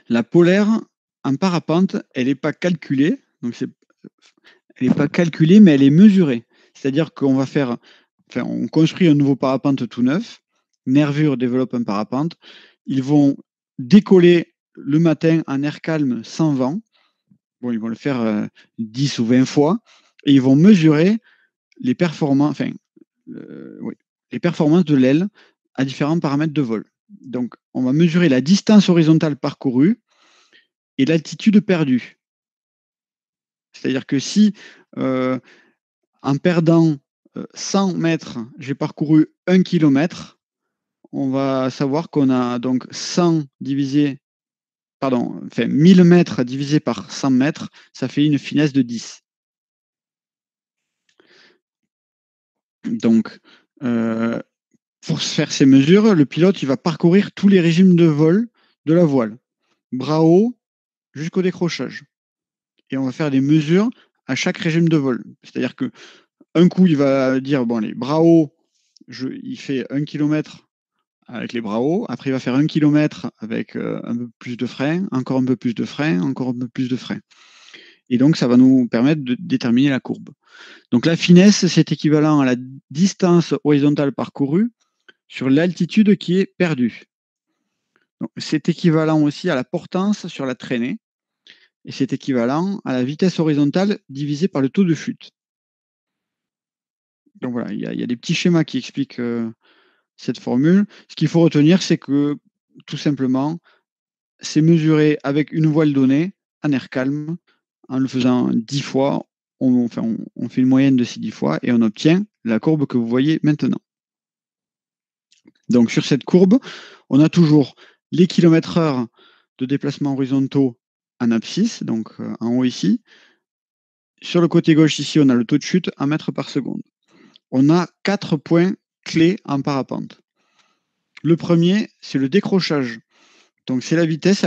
La polaire, en parapente, elle n'est pas calculée, donc elle n'est pas calculée, mais elle est mesurée. C'est-à-dire qu'on va faire, enfin, on construit un nouveau parapente tout neuf, Nervure développe un parapente, ils vont décoller le matin en air calme sans vent. Bon, ils vont le faire 10 ou 20 fois, et ils vont mesurer les performances, enfin, oui, les performances de l'aile à différents paramètres de vol. Donc, on va mesurer la distance horizontale parcourue et l'altitude perdue. C'est-à-dire que si, en perdant 100 mètres, j'ai parcouru 1 km, on va savoir qu'on a donc 100 divisé, pardon, enfin 1000 mètres divisé par 100 mètres, ça fait une finesse de 10. Donc, pour faire ces mesures, le pilote il va parcourir tous les régimes de vol de la voile, bras haut jusqu'au décrochage. Et on va faire des mesures à chaque régime de vol. C'est-à-dire que un coup, il va dire, bon, les bras hauts, il fait 1 km avec les bras hauts. Après, il va faire 1 km avec un peu plus de frein, encore un peu plus de frein, encore un peu plus de frein. Et donc, ça va nous permettre de déterminer la courbe. Donc, la finesse, c'est équivalent à la distance horizontale parcourue sur l'altitude qui est perdue. C'est équivalent aussi à la portance sur la traînée. Et c'est équivalent à la vitesse horizontale divisée par le taux de chute. Donc voilà, il y a des petits schémas qui expliquent cette formule. Ce qu'il faut retenir, c'est que tout simplement, c'est mesuré avec une voile donnée en air calme. En le faisant 10 fois, on fait une moyenne de ces 10 fois et on obtient la courbe que vous voyez maintenant. Donc sur cette courbe, on a toujours les km/h de déplacement horizontaux en abscisse, donc en haut ici. Sur le côté gauche ici, on a le taux de chute en mètres par seconde. On a 4 points clés en parapente. Le premier, c'est le décrochage. Donc c'est la vitesse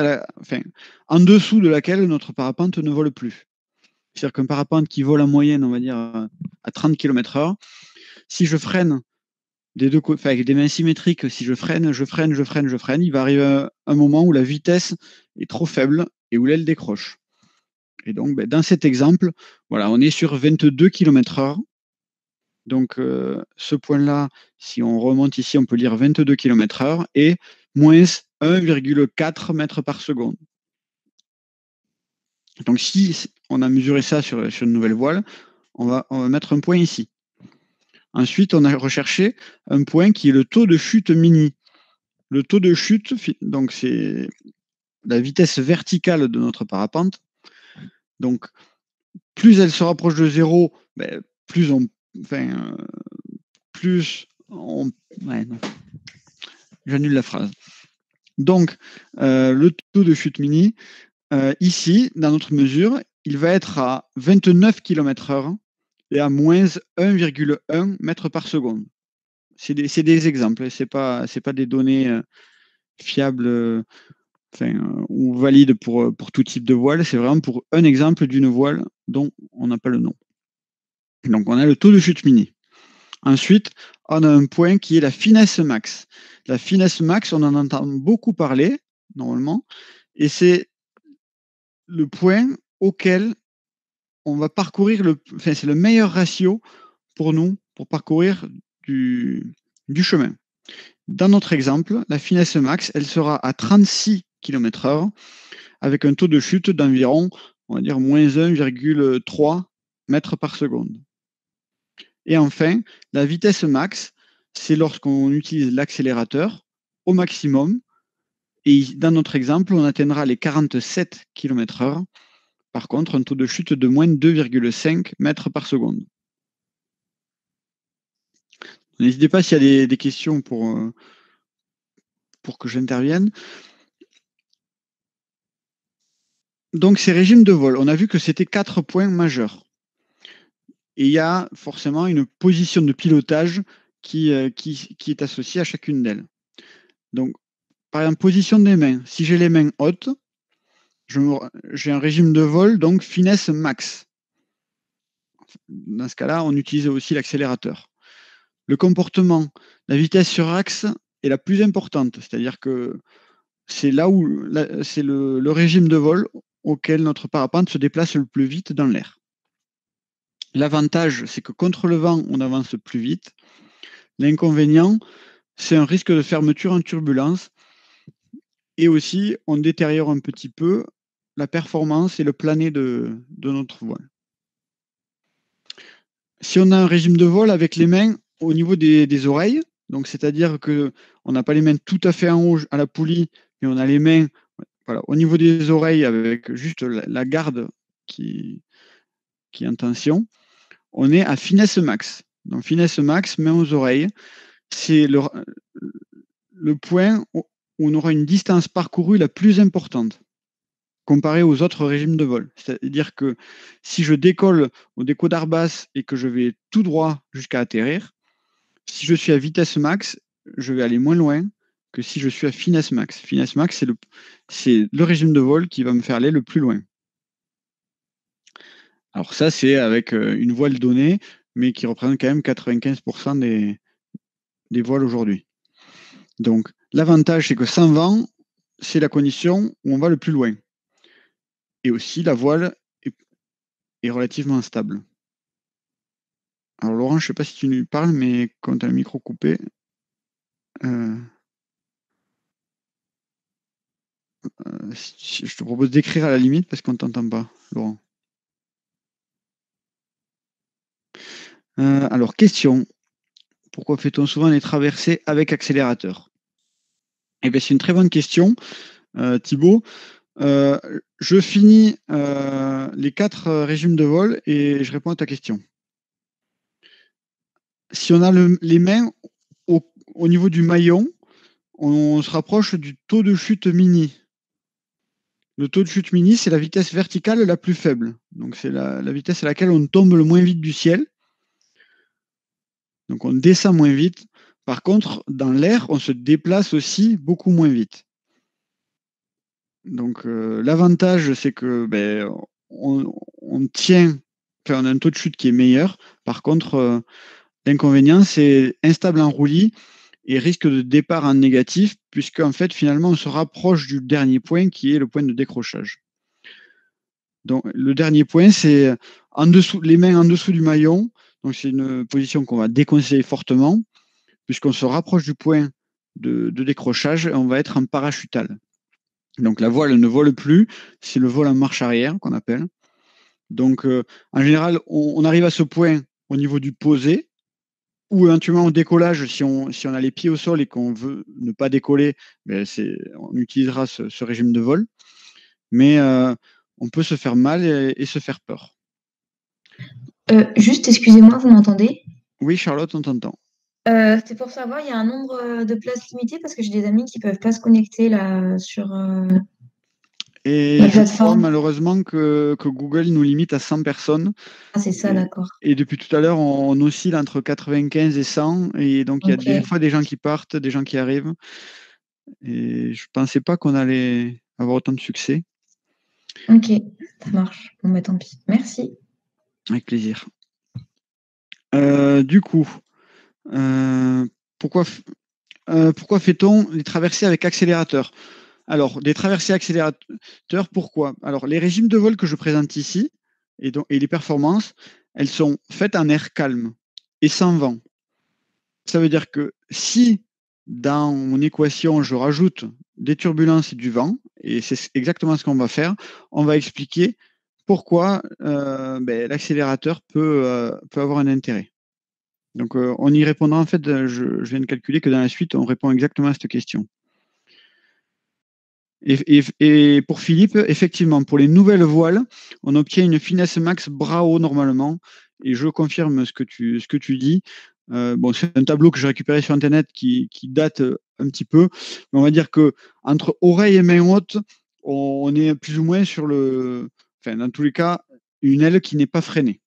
en dessous de laquelle notre parapente ne vole plus. C'est-à-dire qu'un parapente qui vole en moyenne, on va dire, à 30 km/h, si je freine des deux côtés, avec des mains symétriques, si je freine, il va arriver un moment où la vitesse est trop faible et où l'aile décroche. Et donc, dans cet exemple, voilà, on est sur 22 km/h. Donc, ce point-là, si on remonte ici, on peut lire 22 km/h et moins 1,4 mètres par seconde. Donc, si on a mesuré ça sur une nouvelle voile, on va mettre un point ici. Ensuite, on a recherché un point qui est le taux de chute mini. Le taux de chute, donc c'est la vitesse verticale de notre parapente. Donc, plus elle se rapproche de zéro, plus on, ouais, non. J'annule la phrase. Donc, le taux de chute mini, ici, dans notre mesure, il va être à 29 km/h et à moins 1,1 mètre par seconde. C'est des exemples, ce n'est pas des données fiables ou valides pour tout type de voile. C'est vraiment pour un exemple d'une voile dont on n'a pas le nom. Donc, on a le taux de chute mini. Ensuite, on a un point qui est la finesse max. La finesse max, on en entend beaucoup parler, normalement, et c'est le point auquel on va parcourir c'est le meilleur ratio pour nous pour parcourir du chemin. Dans notre exemple, la finesse max, elle sera à 36 km/h avec un taux de chute d'environ, on va dire, moins 1,3 mètres par seconde. Et enfin, la vitesse max, c'est lorsqu'on utilise l'accélérateur au maximum. Et dans notre exemple, on atteindra les 47 km/h. Par contre, un taux de chute de moins de 2,5 mètres par seconde. N'hésitez pas s'il y a des questions pour que j'intervienne. Donc, ces régimes de vol, on a vu que c'était 4 points majeurs. Et il y a forcément une position de pilotage qui est associée à chacune d'elles. Donc, par exemple, position des mains. Si j'ai les mains hautes, j'ai un régime de vol, donc finesse max. Dans ce cas-là, on utilise aussi l'accélérateur. Le comportement, la vitesse sur axe est la plus importante, c'est-à-dire que c'est là où c'est le régime de vol auquel notre parapente se déplace le plus vite dans l'air. L'avantage, c'est que contre le vent, on avance plus vite. L'inconvénient, c'est un risque de fermeture en turbulence. Et aussi, on détériore un petit peu la performance et le plané de notre voile. Si on a un régime de vol avec les mains au niveau des oreilles, donc c'est-à-dire qu'on n'a pas les mains tout à fait en haut à la poulie, mais on a les mains voilà, au niveau des oreilles avec juste la garde qui est en tension, on est à finesse max. Donc finesse max, main aux oreilles, c'est le point où on aura une distance parcourue la plus importante comparé aux autres régimes de vol. C'est-à-dire que si je décolle au décollage basse et que je vais tout droit jusqu'à atterrir, si je suis à vitesse max, je vais aller moins loin que si je suis à finesse max. Finesse max, c'est le régime de vol qui va me faire aller le plus loin. Alors ça, c'est avec une voile donnée, mais qui représente quand même 95% des voiles aujourd'hui. Donc l'avantage, c'est que sans vent, c'est la condition où on va le plus loin. Et aussi, la voile est relativement stable. Alors Laurent, je ne sais pas si tu nous parles, mais quand tu as le micro coupé, je te propose d'écrire à la limite parce qu'on ne t'entend pas, Laurent. Alors, question. Pourquoi fait-on souvent les traversées avec accélérateur? Eh bien, c'est une très bonne question, Thibaut. Je finis les 4 régimes de vol et je réponds à ta question. Si on a les mains au niveau du maillon, on se rapproche du taux de chute mini. Le taux de chute mini, c'est la vitesse verticale la plus faible. Donc, c'est la vitesse à laquelle on tombe le moins vite du ciel. Donc, on descend moins vite. Par contre, dans l'air, on se déplace aussi beaucoup moins vite. Donc, l'avantage, c'est que on tient, enfin, on a un taux de chute qui est meilleur. Par contre, l'inconvénient, c'est instable en roulis et risque de départ en négatif, puisqu'en fait, finalement, on se rapproche du dernier point qui est le point de décrochage. Donc, le dernier point, c'est en dessous, les mains en dessous du maillon. Donc, c'est une position qu'on va déconseiller fortement, puisqu'on se rapproche du point de décrochage et on va être en parachutal. Donc, la voile ne vole plus, c'est le vol en marche arrière qu'on appelle. Donc, en général, on arrive à ce point au niveau du posé, ou éventuellement au décollage, si on a les pieds au sol et qu'on veut ne pas décoller, on utilisera ce régime de vol. Mais on peut se faire mal et se faire peur. Juste, excusez-moi, vous m'entendez? Oui, Charlotte, on t'entend. C'était pour savoir, il y a un nombre de places limitées parce que j'ai des amis qui peuvent pas se connecter là sur Et la je crois plateforme. malheureusement que Google nous limite à 100 personnes. Ah, c'est ça, d'accord. Et depuis tout à l'heure, on oscille entre 95 et 100. Et donc, il y a des Ok, fois des gens qui partent, des gens qui arrivent. Et je ne pensais pas qu'on allait avoir autant de succès. ok, ça marche. Bon, bah tant pis. Merci. Avec plaisir. Du coup, euh, pourquoi fait-on les traversées avec accélérateur? Alors, des traversées accélérateurs, pourquoi? Alors, les régimes de vol que je présente ici et les performances, elles sont faites en air calme et sans vent. Ça veut dire que si dans mon équation, je rajoute des turbulences et du vent, et c'est exactement ce qu'on va faire, on va expliquer pourquoi l'accélérateur peut avoir un intérêt. Donc, on y répondra, en fait, je viens de calculer que dans la suite, on répond exactement à cette question. Et pour Philippe, effectivement, pour les nouvelles voiles, on obtient une finesse max bras haut normalement. Et je confirme ce que tu dis. Bon, c'est un tableau que j'ai récupéré sur Internet qui date un petit peu. Mais on va dire que entre oreille et main haute, on est plus ou moins sur enfin, dans tous les cas, une aile qui n'est pas freinée.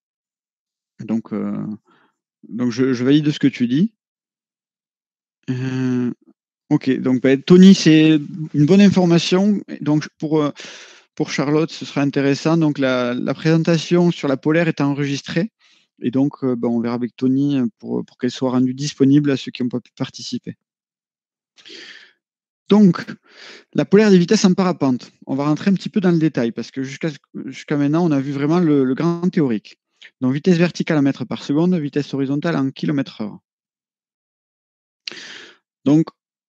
Donc, je valide ce que tu dis. Ok, donc Tony, c'est une bonne information. Donc pour Charlotte, ce sera intéressant. Donc la présentation sur la polaire est enregistrée. Et donc on verra avec Tony pour qu'elle soit rendue disponible à ceux qui n'ont pas pu participer. Donc, la polaire des vitesses en parapente. On va rentrer un petit peu dans le détail parce que jusqu'à maintenant, on a vu vraiment le grand théorique. Donc, vitesse verticale en mètres par seconde, vitesse horizontale en kilomètres/heure. Donc,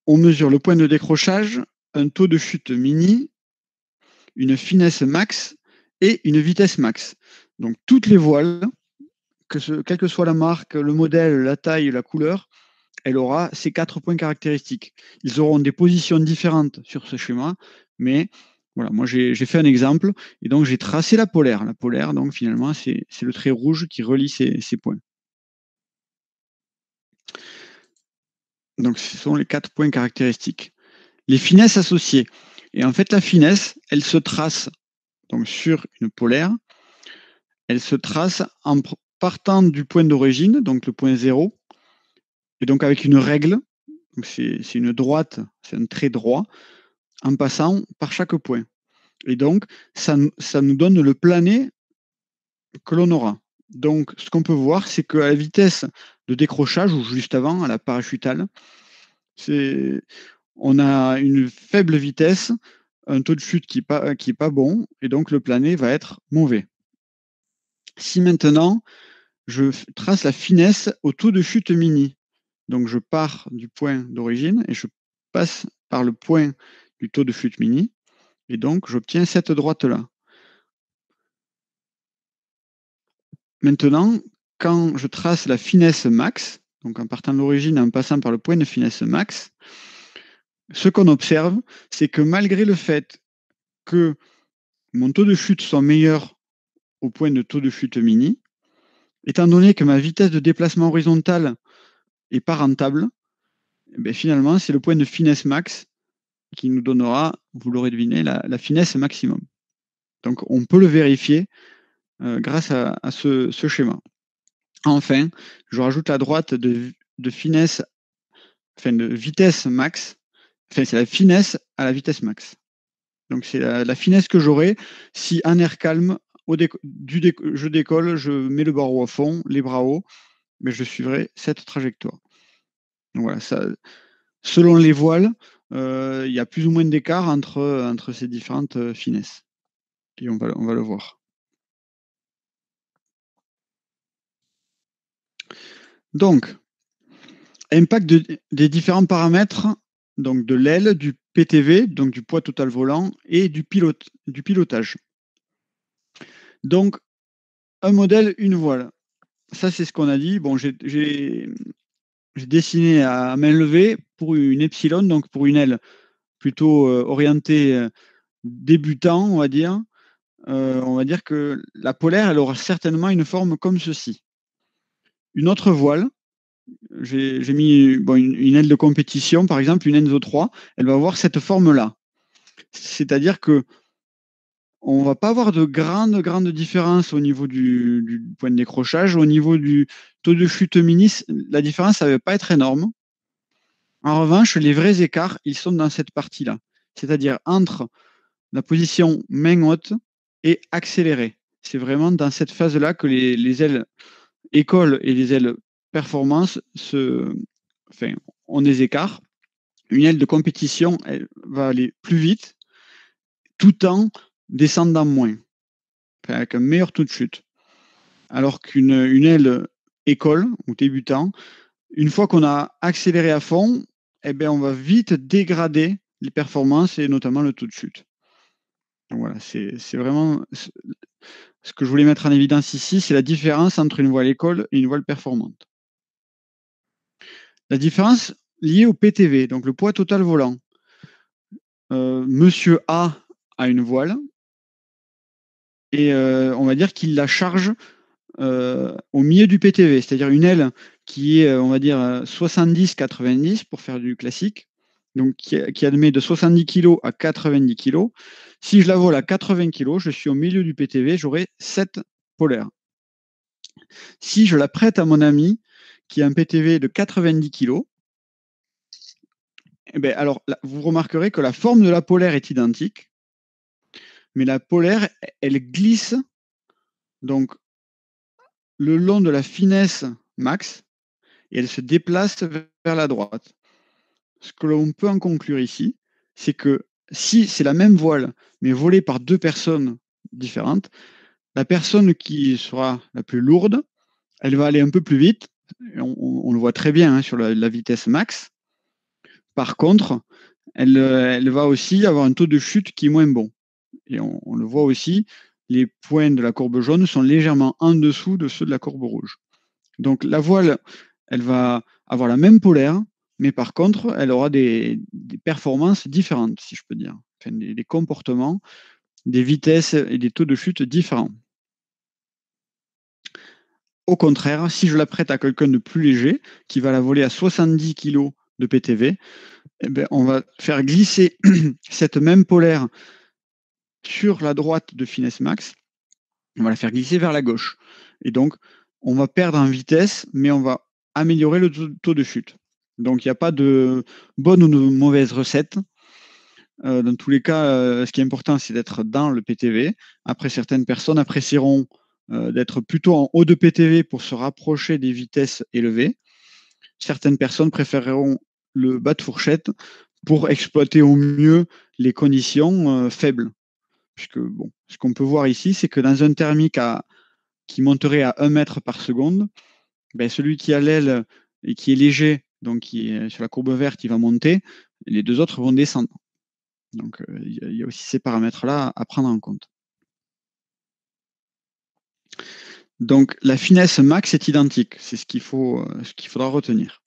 on mesure le point de décrochage, un taux de chute mini, une finesse max et une vitesse max. Donc, toutes les voiles, quelle que soit la marque, le modèle, la taille, la couleur, elle aura ces 4 points caractéristiques. Ils auront des positions différentes sur ce schéma, mais voilà, moi j'ai fait un exemple et donc j'ai tracé la polaire. La polaire, donc finalement, c'est le trait rouge qui relie ces points. Donc ce sont les 4 points caractéristiques. Les finesses associées. Et en fait, la finesse, elle se trace donc sur une polaire. Elle se trace en partant du point d'origine, donc le point 0, et donc avec une règle. C'est une droite, c'est un trait droit, en passant par chaque point. Et donc, ça nous donne le plané que l'on aura. Donc, ce qu'on peut voir, c'est qu'à la vitesse de décrochage, ou juste avant, à la parachutale, on a une faible vitesse, un taux de chute qui est pas bon, et donc le plané va être mauvais. Si maintenant, je trace la finesse au taux de chute mini, donc je pars du point d'origine et je passe par le point du taux de chute mini, et donc j'obtiens cette droite-là. Maintenant, quand je trace la finesse max, donc en partant de l'origine et en passant par le point de finesse max, ce qu'on observe, c'est que malgré le fait que mon taux de chute soit meilleur au point de taux de chute mini, étant donné que ma vitesse de déplacement horizontale n'est pas rentable, finalement, c'est le point de finesse max qui nous donnera, vous l'aurez deviné, la finesse maximum. Donc, on peut le vérifier grâce à ce schéma. Enfin, je rajoute la droite de finesse, enfin de vitesse max. Enfin, c'est la finesse à la vitesse max. Donc, c'est la finesse que j'aurai si en air calme, je décolle, je mets le barreau à fond, les bras hauts, mais je suivrai cette trajectoire. Donc, voilà, selon les voiles, il y a plus ou moins d'écart entre ces différentes finesses. Et on va le voir. Donc, impact des différents paramètres, donc de l'aile, du PTV, donc du poids total volant, et du pilotage. Donc, un modèle, une voile. Ça, c'est ce qu'on a dit. Bon, j'ai dessiné à main levée pour une epsilon, donc pour une aile plutôt orientée débutant, on va dire. On va dire que la polaire, elle aura certainement une forme comme ceci. Une autre voile, j'ai mis une aile de compétition, par exemple, une Enzo 3, elle va avoir cette forme-là. C'est-à-dire que on ne va pas avoir de grande différence au niveau du point de décrochage. Au niveau du taux de chute mini, la différence, ça ne va pas être énorme. En revanche, les vrais écarts, ils sont dans cette partie-là. C'est-à-dire entre la position main haute et accélérée. C'est vraiment dans cette phase-là que les ailes école et les ailes performance ont des écarts. Une aile de compétition, elle va aller plus vite tout en descendant moins, avec un meilleur taux de chute. Alors qu'une aile école ou débutant, une fois qu'on a accéléré à fond, on va vite dégrader les performances et notamment le taux de chute. Donc voilà, c'est vraiment ce que je voulais mettre en évidence ici, c'est la différence entre une voile école et une voile performante. La différence liée au PTV, donc le poids total volant. Monsieur A a une voile et on va dire qu'il la charge au milieu du PTV, c'est-à-dire une aile qui est, on va dire, 70-90 pour faire du classique, donc qui admet de 70 kg à 90 kg. Si je la vole à 80 kg, je suis au milieu du PTV, j'aurai 7 polaires. Si je la prête à mon ami qui a un PTV de 90 kg, alors là, vous remarquerez que la forme de la polaire est identique, mais la polaire, elle glisse donc le long de la finesse max et elle se déplace vers la droite. Ce que l'on peut en conclure ici, c'est que si c'est la même voile, mais volée par deux personnes différentes, la personne qui sera la plus lourde, elle va aller un peu plus vite. On le voit très bien sur la vitesse max. Par contre, elle va aussi avoir un taux de chute qui est moins bon. Et on le voit aussi, les points de la courbe jaune sont légèrement en dessous de ceux de la courbe rouge. Donc la voile, elle va avoir la même polaire, mais par contre, elle aura des performances différentes, si je peux dire. Enfin, des comportements, des vitesses et des taux de chute différents. Au contraire, si je la prête à quelqu'un de plus léger, qui va la voler à 70 kg de PTV, eh bien, on va faire glisser cette même polaire sur la droite de finesse max, on va la faire glisser vers la gauche. Et donc, on va perdre en vitesse, mais on va améliorer le taux de chute. Donc, il n'y a pas de bonne ou de mauvaise recette. Dans tous les cas, ce qui est important, c'est d'être dans le PTV. Après, certaines personnes apprécieront d'être plutôt en haut de PTV pour se rapprocher des vitesses élevées. Certaines personnes préféreront le bas de fourchette pour exploiter au mieux les conditions faibles. Puisque, bon, ce qu'on peut voir ici, c'est que dans un thermique qui monterait à 1 mètre par seconde, ben, celui qui a l'aile et qui est léger, donc qui est sur la courbe verte, il va monter, les deux autres vont descendre. Donc, il y a aussi ces paramètres-là à prendre en compte. Donc, la finesse max est identique. C'est ce qu'il faudra retenir.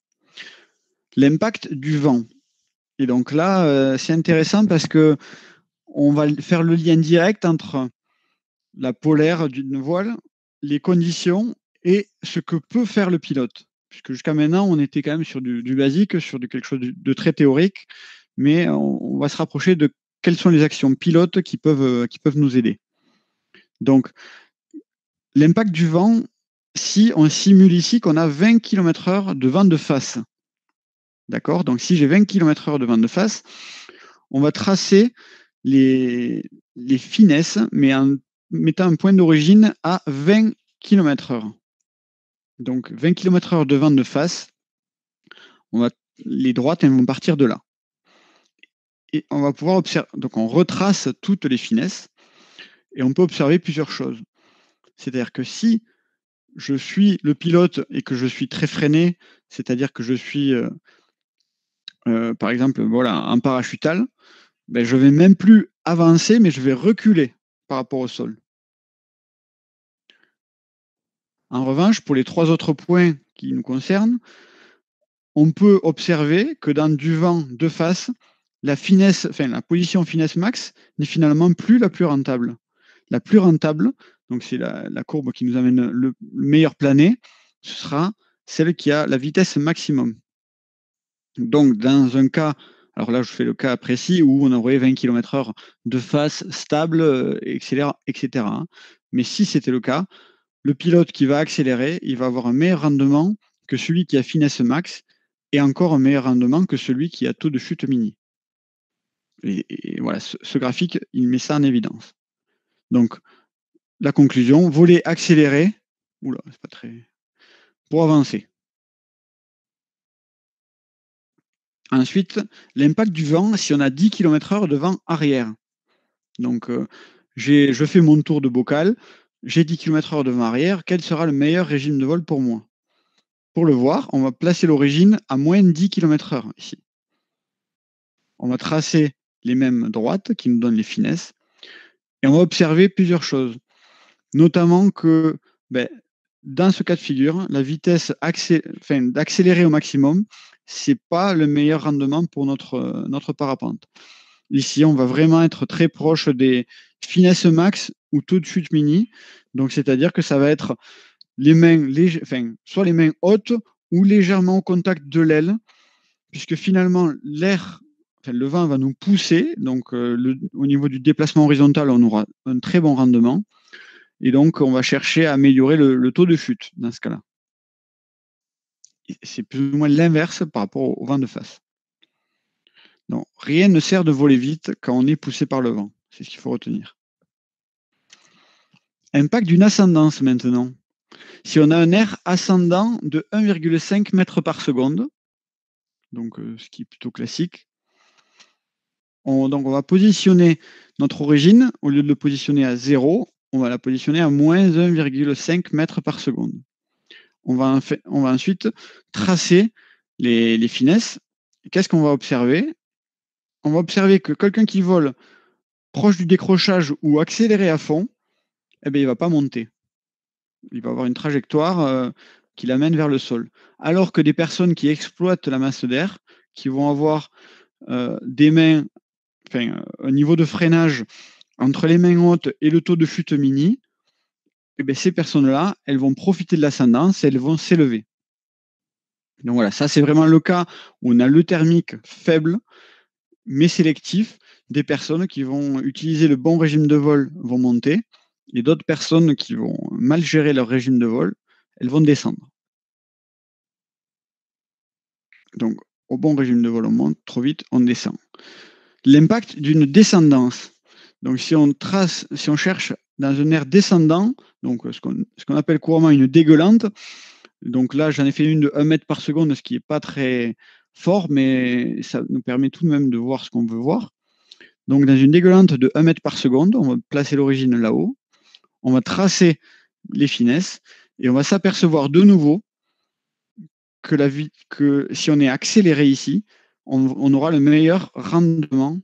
L'impact du vent. Et donc là, c'est intéressant parce que on va faire le lien direct entre la polaire d'une voile, les conditions et ce que peut faire le pilote. Puisque jusqu'à maintenant, on était quand même sur du basique, sur quelque chose de très théorique, mais on va se rapprocher de quelles sont les actions pilotes qui peuvent nous aider. Donc, l'impact du vent, si on simule ici qu'on a 20 km/h de vent de face. D'accord? Donc, si j'ai 20 km/h de vent de face, on va tracer les finesses, mais en mettant un point d'origine à 20 km/h. Donc 20 km/h de vent de face, les droites elles vont partir de là. Et on va pouvoir observer, donc on retrace toutes les finesses et on peut observer plusieurs choses. C'est-à-dire que si je suis le pilote et que je suis très freiné, c'est-à-dire que je suis par exemple en parachutal, ben, je vais même plus avancer, mais je vais reculer par rapport au sol. En revanche, pour les trois autres points qui nous concernent, on peut observer que dans du vent de face, la position finesse max n'est finalement plus la plus rentable. La plus rentable, donc c'est la courbe qui nous amène le meilleur plané, ce sera celle qui a la vitesse maximum. Donc dans un cas, alors là je fais le cas précis où on aurait 20 km/h de face stable, etc. Mais si c'était le cas, le pilote qui va accélérer, il va avoir un meilleur rendement que celui qui a finesse max et encore un meilleur rendement que celui qui a taux de chute mini. Et voilà, ce graphique, il met ça en évidence. Donc, la conclusion, voler accéléré, c'est pas très... pour avancer. Ensuite, l'impact du vent si on a 10 km/h de vent arrière. Donc, je fais mon tour de bocal, j'ai 10 km/h de vent arrière, quel sera le meilleur régime de vol pour moi? Pour le voir, on va placer l'origine à moins 10 km/h ici. On va tracer les mêmes droites qui nous donnent les finesses et on va observer plusieurs choses. Notamment que dans ce cas de figure, la vitesse d'accélérer au maximum, ce n'est pas le meilleur rendement pour notre parapente. Ici, on va vraiment être très proche des finesses max ou taux de chute mini. Donc, c'est-à-dire que ça va être les mains soit les mains hautes ou légèrement au contact de l'aile, puisque finalement, le vent va nous pousser. Donc, au niveau du déplacement horizontal, on aura un très bon rendement. Et donc, on va chercher à améliorer le taux de chute dans ce cas-là. C'est plus ou moins l'inverse par rapport au vent de face. Donc, rien ne sert de voler vite quand on est poussé par le vent. C'est ce qu'il faut retenir. Impact d'une ascendance maintenant. Si on a un air ascendant de 1,5 mètres par seconde, donc ce qui est plutôt classique, Donc on va positionner notre origine, au lieu de le positionner à 0, on va la positionner à moins 1,5 mètres par seconde. On va ensuite tracer les finesses. Qu'est-ce qu'on va observer? On va observer que quelqu'un qui vole proche du décrochage ou accéléré à fond, eh bien, il ne va pas monter. Il va avoir une trajectoire qui l'amène vers le sol. Alors que des personnes qui exploitent la masse d'air, qui vont avoir des mains, un niveau de freinage entre les mains hautes et le taux de chute mini, eh bien, ces personnes-là, elles vont profiter de l'ascendance et elles vont s'élever. Donc voilà, ça c'est vraiment le cas où on a le thermique faible, mais sélectif, des personnes qui vont utiliser le bon régime de vol vont monter, et d'autres personnes qui vont mal gérer leur régime de vol, elles vont descendre. Donc au bon régime de vol, on monte, trop vite, on descend. L'impact d'une descendance. Donc si on cherche dans un air descendant, donc ce qu'on appelle couramment une dégueulante, donc là j'en ai fait une de 1 mètre par seconde, ce qui n'est pas très fort, mais ça nous permet tout de même de voir ce qu'on veut voir. Donc dans une dégueulante de 1 mètre par seconde, on va placer l'origine là-haut, on va tracer les finesses, et on va s'apercevoir de nouveau que si on est accéléré ici, on aura le meilleur rendement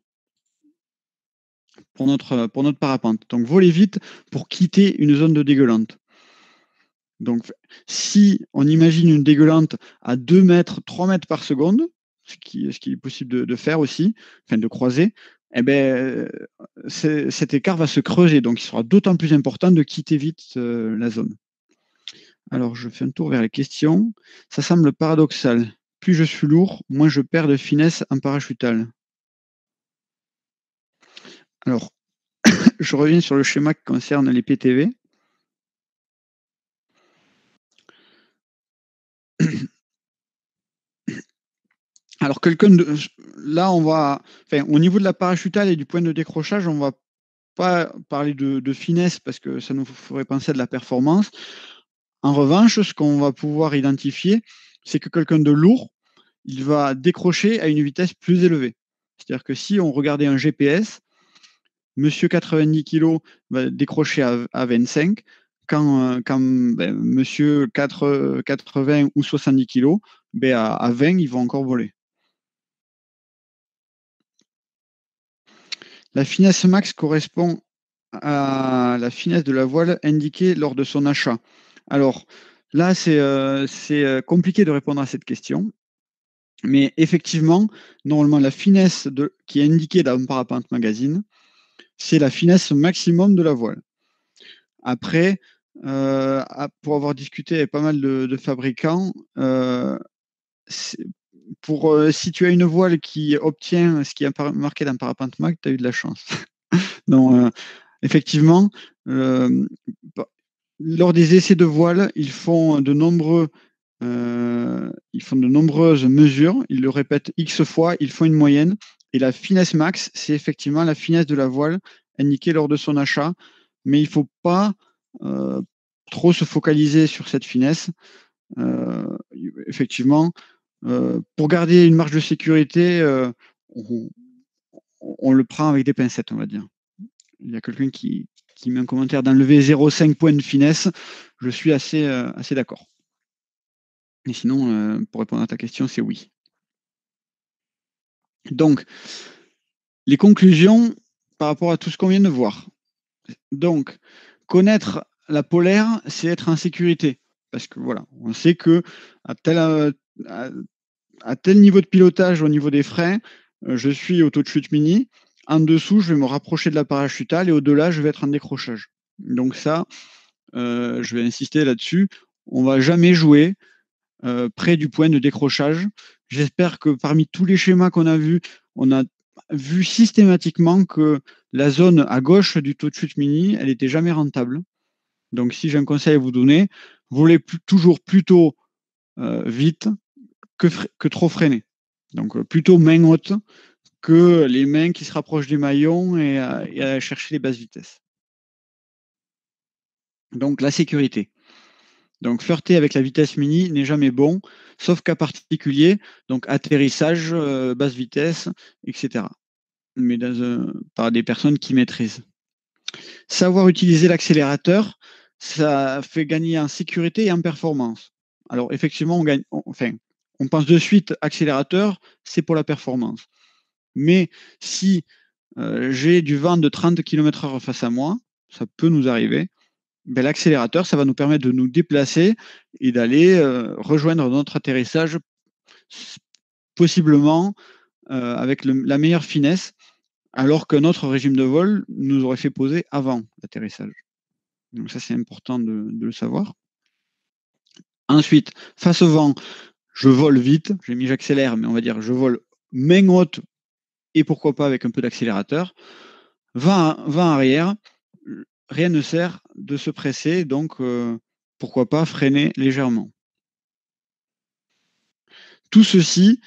pour notre parapente. Donc voler vite pour quitter une zone de dégueulante. Donc si on imagine une dégueulante à 2 mètres, 3 mètres par seconde, ce qui est possible de faire aussi, enfin de croiser, eh ben, cet écart va se creuser. Donc il sera d'autant plus important de quitter vite la zone. Alors je fais un tour vers les questions. Ça semble paradoxal. Plus je suis lourd, moins je perds de finesse en parachutal. Alors, je reviens sur le schéma qui concerne les PTV. Alors, là, au niveau de la parachutale et du point de décrochage, on va pas parler de finesse parce que ça nous ferait penser à de la performance. En revanche, ce qu'on va pouvoir identifier, c'est que quelqu'un de lourd, il va décrocher à une vitesse plus élevée. C'est-à-dire que si on regardait un GPS, monsieur 90 kg va décrocher à 25, quand monsieur 80 ou 70 kg, à 20, ils vont encore voler. La finesse max correspond à la finesse de la voile indiquée lors de son achat. Alors là, c'est compliqué de répondre à cette question. Mais effectivement, normalement, la finesse qui est indiquée dans Parapente Magazine, c'est la finesse maximum de la voile. Après, pour avoir discuté avec pas mal de fabricants, si tu as une voile qui obtient ce qui est marqué dans Parapente Mag, tu as eu de la chance. Donc, effectivement, lors des essais de voile, ils font de nombreuses mesures, ils le répètent X fois, ils font une moyenne, et la finesse max, c'est effectivement la finesse de la voile indiquée lors de son achat, mais il ne faut pas trop se focaliser sur cette finesse. Effectivement, pour garder une marge de sécurité, on le prend avec des pincettes, on va dire. Il y a quelqu'un qui met un commentaire d'enlever 0,5 points de finesse. Je suis assez d'accord. Et sinon, pour répondre à ta question, c'est oui. Donc, les conclusions par rapport à tout ce qu'on vient de voir. Donc, connaître la polaire, c'est être en sécurité. Parce que voilà, on sait que à tel niveau de pilotage au niveau des freins, je suis au taux de chute mini. En dessous, je vais me rapprocher de la parachutale et au-delà, je vais être en décrochage. Donc ça, je vais insister là-dessus. On ne va jamais jouer près du point de décrochage. J'espère que parmi tous les schémas qu'on a vus, on a vu systématiquement que la zone à gauche du taux de chute mini, elle n'était jamais rentable. Donc si j'ai un conseil à vous donner, volez toujours plutôt vite que trop freiner. Donc plutôt main haute que les mains qui se rapprochent du maillon et à chercher les basses vitesses. Donc la sécurité. Donc flirter avec la vitesse mini n'est jamais bon, sauf cas particulier, donc atterrissage, basse vitesse, etc. mais par des personnes qui maîtrisent. Savoir utiliser l'accélérateur, ça fait gagner en sécurité et en performance. Alors effectivement, on pense de suite accélérateur, c'est pour la performance. Mais si j'ai du vent de 30 km/h face à moi, ça peut nous arriver, ben, l'accélérateur, ça va nous permettre de nous déplacer et d'aller rejoindre notre atterrissage possiblement avec la meilleure finesse, alors que notre régime de vol nous aurait fait poser avant l'atterrissage. Donc ça, c'est important de le savoir. Ensuite, face au vent, je vole vite. J'ai mis j'accélère, mais on va dire je vole main haute et pourquoi pas avec un peu d'accélérateur. Vent arrière, rien ne sert de se presser, donc pourquoi pas freiner légèrement. Tout ceci,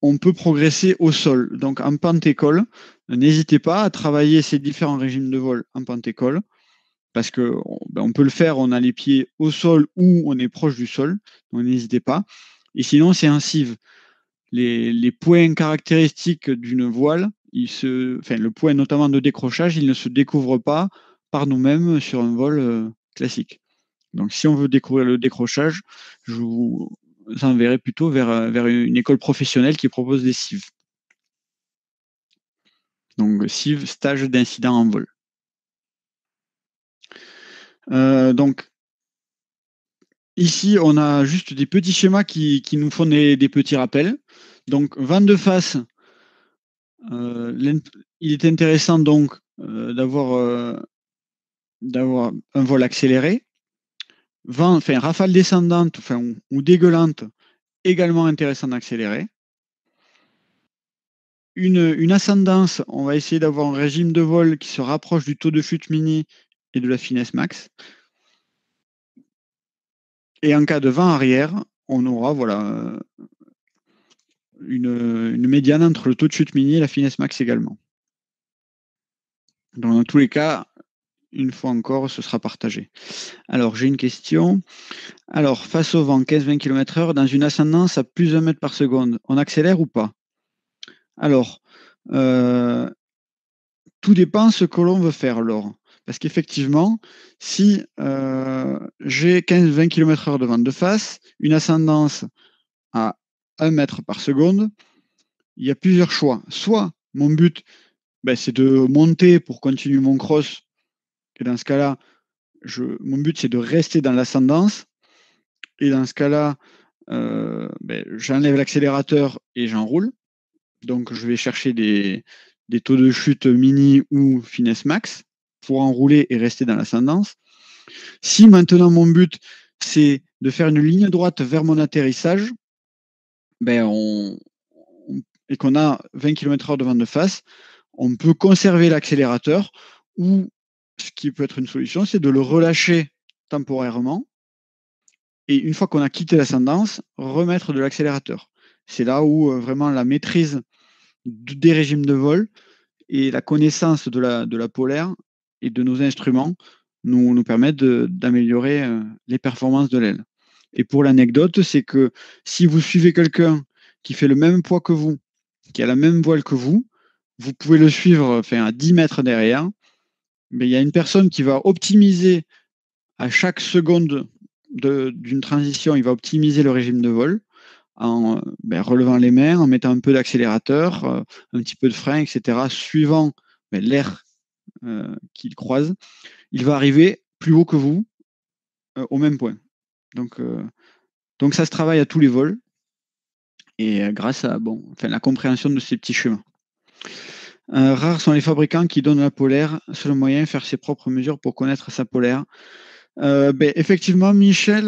on peut progresser au sol. Donc en pente-école, n'hésitez pas à travailler ces différents régimes de vol en pente-école, parce qu'on peut le faire, on a les pieds au sol ou on est proche du sol, donc n'hésitez pas. Et sinon, c'est un sieve. Les points caractéristiques d'une voile, le point notamment de décrochage, il ne se découvre pas par nous-mêmes sur un vol classique. Donc si on veut découvrir le décrochage, je vous enverrai plutôt vers une école professionnelle qui propose des CIV. Donc CIV, stage d'incident en vol. Donc ici, on a juste des petits schémas qui nous font des petits rappels. Donc vent de face, il est intéressant donc d'avoir un vol accéléré. Rafale descendante ou dégueulante, également intéressant d'accélérer. Une ascendance, on va essayer d'avoir un régime de vol qui se rapproche du taux de chute mini et de la finesse max. Et en cas de vent arrière, on aura une médiane entre le taux de chute mini et la finesse max également. Donc dans tous les cas, une fois encore, ce sera partagé. Alors j'ai une question. Alors face au vent, 15-20 km/h, dans une ascendance à plus de 1 mètre par seconde, on accélère ou pas? Alors, tout dépend ce que l'on veut faire, Laure. Parce qu'effectivement, si j'ai 15-20 km/h de vent de face, une ascendance à 1 mètre par seconde, il y a plusieurs choix. Soit mon but, c'est de monter pour continuer mon cross, et dans ce cas-là, mon but c'est de rester dans l'ascendance, et dans ce cas-là, j'enlève l'accélérateur et j'enroule. Donc je vais chercher des taux de chute mini ou finesse max pour enrouler et rester dans l'ascendance. Si maintenant mon but c'est de faire une ligne droite vers mon atterrissage, et qu'on a 20 km/h de vent de face, on peut conserver l'accélérateur, ou ce qui peut être une solution, c'est de le relâcher temporairement et une fois qu'on a quitté l'ascendance, remettre de l'accélérateur. C'est là où vraiment la maîtrise des régimes de vol et la connaissance de la polaire et de nos instruments nous permettent d'améliorer les performances de l'aile. Et pour l'anecdote, c'est que si vous suivez quelqu'un qui fait le même poids que vous, qui a la même voile que vous pouvez le suivre à 10 mètres derrière. Mais il y a une personne qui va optimiser à chaque seconde d'une transition, il va optimiser le régime de vol en relevant les mains, en mettant un peu d'accélérateur, un petit peu de frein, etc., suivant l'air qu'il croise. Il va arriver plus haut que vous au même point. Donc ça se travaille à tous les vols et grâce à la compréhension de ces petits chemins. Rares sont les fabricants qui donnent la polaire. Seul moyen, faire ses propres mesures pour connaître sa polaire. Effectivement, Michel,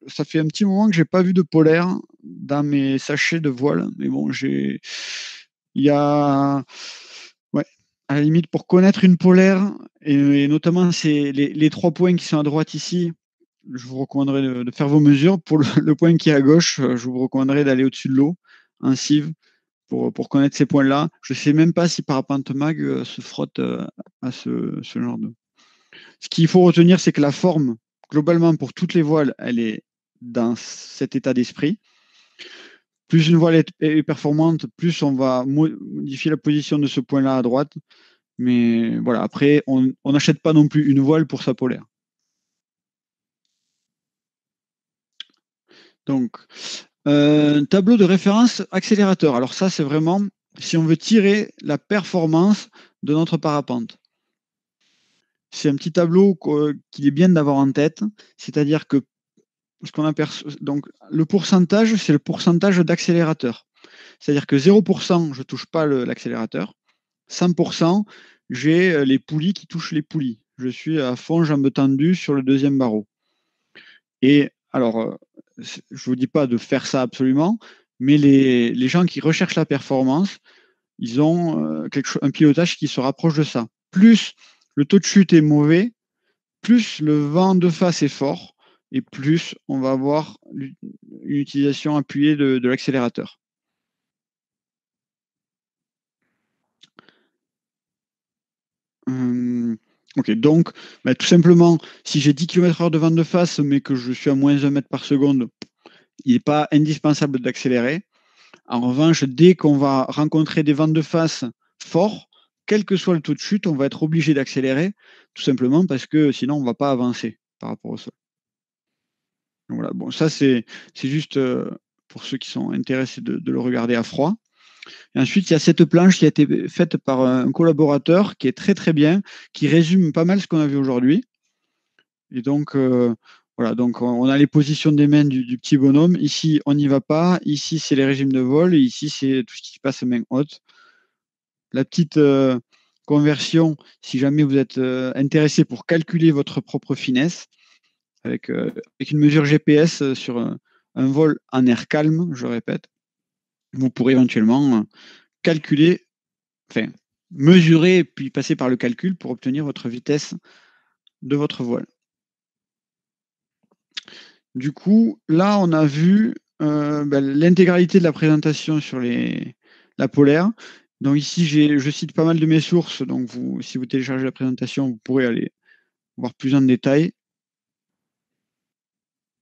ça fait un petit moment que j'ai pas vu de polaire dans mes sachets de voile. Mais bon, il y a, ouais, à la limite, pour connaître une polaire, et notamment les 3 points qui sont à droite ici, je vous recommanderais de faire vos mesures. Pour le point qui est à gauche, je vous recommanderais d'aller au-dessus de l'eau, en sieve, pour connaître ces points-là. Je ne sais même pas si Parapente Mag se frotte à ce genre de... Ce qu'il faut retenir, c'est que la forme, globalement, pour toutes les voiles, elle est dans cet état d'esprit. plus une voile est performante, plus on va modifier la position de ce point-là à droite. Mais voilà, après, on n'achète pas non plus une voile pour sa polaire. Donc, tableau de référence accélérateur. Alors ça, c'est vraiment si on veut tirer la performance de notre parapente. C'est un petit tableau qu'il est bien d'avoir en tête, c'est-à-dire que ce qu'on aperçoit, donc le pourcentage, c'est le pourcentage d'accélérateur. C'est-à-dire que 0%, je ne touche pas l'accélérateur. 100%, j'ai les poulies qui touchent les poulies. Je suis à fond, jambes tendues sur le deuxième barreau. Et alors, je ne vous dis pas de faire ça absolument, mais les gens qui recherchent la performance, ils ont un pilotage qui se rapproche de ça. Plus le taux de chute est mauvais, plus le vent de face est fort, et plus on va avoir une utilisation appuyée de l'accélérateur. Ok, donc tout simplement, si j'ai 10 km/h de vent de face, mais que je suis à moins 1 mètre par seconde, il n'est pas indispensable d'accélérer. En revanche, dès qu'on va rencontrer des vents de face forts, quel que soit le taux de chute, on va être obligé d'accélérer, tout simplement parce que sinon on ne va pas avancer par rapport au sol. Donc voilà, bon, ça c'est juste pour ceux qui sont intéressés de le regarder à froid. Et ensuite, il y a cette planche qui a été faite par un collaborateur qui est très très bien, qui résume pas mal ce qu'on a vu aujourd'hui. Et donc, voilà, donc on a les positions des mains du petit bonhomme. Ici, on n'y va pas. Ici, c'est les régimes de vol. Et ici, c'est tout ce qui se passe main haute. La petite conversion, si jamais vous êtes intéressé pour calculer votre propre finesse, avec une mesure GPS sur un vol en air calme, je répète, vous pourrez éventuellement calculer, enfin, mesurer puis passer par le calcul pour obtenir votre vitesse de votre voile. Du coup, là, on a vu l'intégralité de la présentation sur la polaire. Donc ici, je cite pas mal de mes sources. Donc si vous téléchargez la présentation, vous pourrez aller voir plus en détail.